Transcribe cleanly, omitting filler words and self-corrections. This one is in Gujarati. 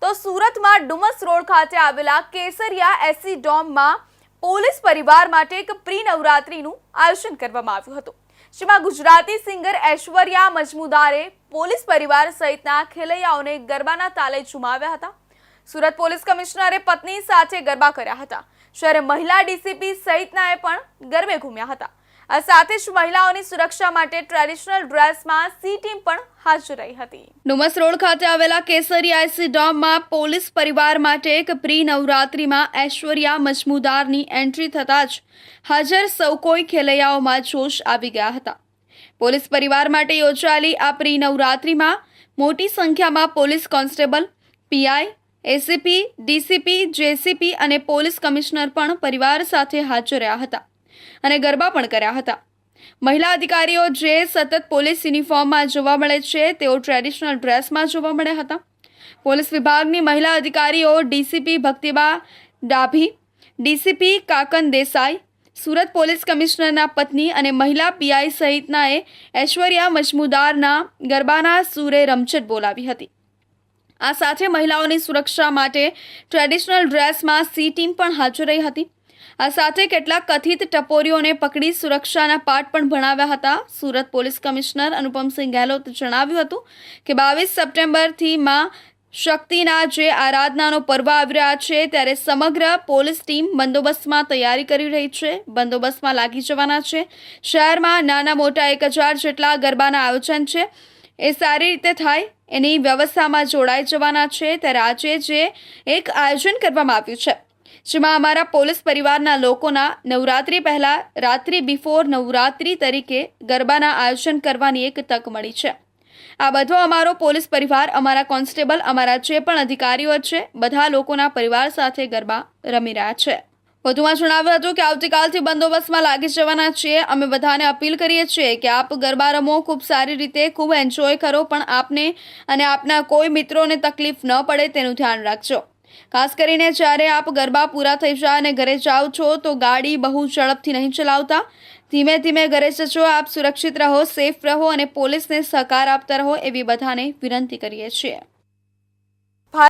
તો સુરતમાં ડુમસ રોડ ખાતે આવેલા કેસરિયા એસી ડોમમાં પોલીસ પરિવાર માટે એક પ્રી નવરાત્રીનું આયોજન કરવામાં આવ્યું હતું, જેમાં ગુજરાતી સિંગર ઐશ્વર્યા મજમુદારે પોલીસ પરિવાર સહિતના ખેલૈયાઓને ગરબાના તાલે ઝુમાવ્યા હતા। સુરત પોલીસ કમિશનરે પત્ની સાથે ગરબા કર્યા હતા, જ્યારે મહિલા ડીસીપી સહિતનાએ પણ ગરબે ઘૂમ્યા હતા। આ સાથે જ મહિલાઓની સુરક્ષા માટે ટ્રેડિશનલ ડ્રેસમાં સી ટીમ પણ હાજર રહી હતી। ડુમસ રોડ ખાતે આવેલા કેસરિયા એસી ડોમમાં પોલીસ પરિવાર માટે એક પ્રી નવરાત્રીમાં ઐશ્વર્યા મજમુદારની એન્ટ્રી થતાં જ હાજર સૌ કોઈ ખેલૈયાઓમાં જોશ આવી ગયા હતા। પોલીસ પરિવાર માટે યોજાયેલી આ પ્રી નવરાત્રીમાં મોટી સંખ્યામાં police constable, PI, ACP, DCP, JCP અને પોલીસ કમિશનર પણ પરિવાર સાથે હાજર રહ્યા હતા અને ગરબા પણ કર્યા હતા। મહિલા અધિકારીઓ જે સતત પોલીસ યુનિફોર્મમાં જોવા મળે છે, તેઓ ટ્રેડિશનલ ડ્રેસમાં જોવા મળ્યા હતા। પોલીસ વિભાગની મહિલા અધિકારીઓ DCP Bhaktiba Dabhi, DCP Kakan Desai, Surat police કમિશનરના પત્ની અને મહિલા પીઆઈ સહિતનાએ ઐશ્વર્યા મજમુદારના ગરબાના સૂરે રમઝટ બોલાવી હતી। આ સાથે મહિલાઓની સુરક્ષા માટે ટ્રેડિશનલ ડ્રેસમાં સી ટીમ પણ હાજર રહી હતી। આ સાથે કેટલાક કથિત ટપોરીઓને પકડી સુરક્ષાના પાઠ પણ ભણાવ્યા હતા। સુરત પોલીસ કમિશનર અનુપમસિંહ ગેહલોતે જણાવ્યું હતું કે 22 સપ્ટેમ્બરથી માં શક્તિના જે આરાધનાનો પર્વ આવી રહ્યા છે, ત્યારે સમગ્ર પોલીસ ટીમ બંદોબસ્તમાં તૈયારી કરી રહી છે, બંદોબસ્તમાં લાગી જવાના છે। શહેરમાં નાના મોટા 1000 જેટલા ગરબાના આયોજન છે, એ સારી રીતે થાય એની વ્યવસ્થામાં જોડાઈ જવાના છે। ત્યારે આજે જે એક આયોજન કરવામાં આવ્યું છે, જેમાં અમારા પોલીસ પરિવારના લોકોના નવરાત્રી પહેલા રાત્રિ બિફોર નવરાત્રી તરીકે ગરબાના આયોજન કરવાની એક તક મળી છે। આ બધો અમારો પોલીસ પરિવાર, અમારા કોન્સ્ટેબલ, અમારા જે પણ અધિકારીઓ છે, બધા લોકોના પરિવાર સાથે ગરબા રમી રહ્યા છે। વધુમાં જણાવ્યું હતું કે આવતીકાલથી બંદોબસ્તમાં લાગી જવાના છીએ। અમે બધાને અપીલ કરીએ છીએ કે આપ ગરબા રમો, ખૂબ સારી રીતે, ખૂબ એન્જોય કરો, પણ આપને અને આપના કોઈ મિત્રોને તકલીફ ન પડે તેનું ધ્યાન રાખજો। ખાસ કરીને જ્યારે આપ ગરબા પૂરા થઈ જાય અને ઘરે જાઓ છો તો ગાડી બહુ ઝડપથી નહીં ચલાવતા, ધીમે ધીમે ઘરે જજો। આપ સુરક્ષિત રહો, સેફ રહો અને પોલીસને સહકાર આપતા રહો એવી બધાને વિનંતી કરીએ છીએ।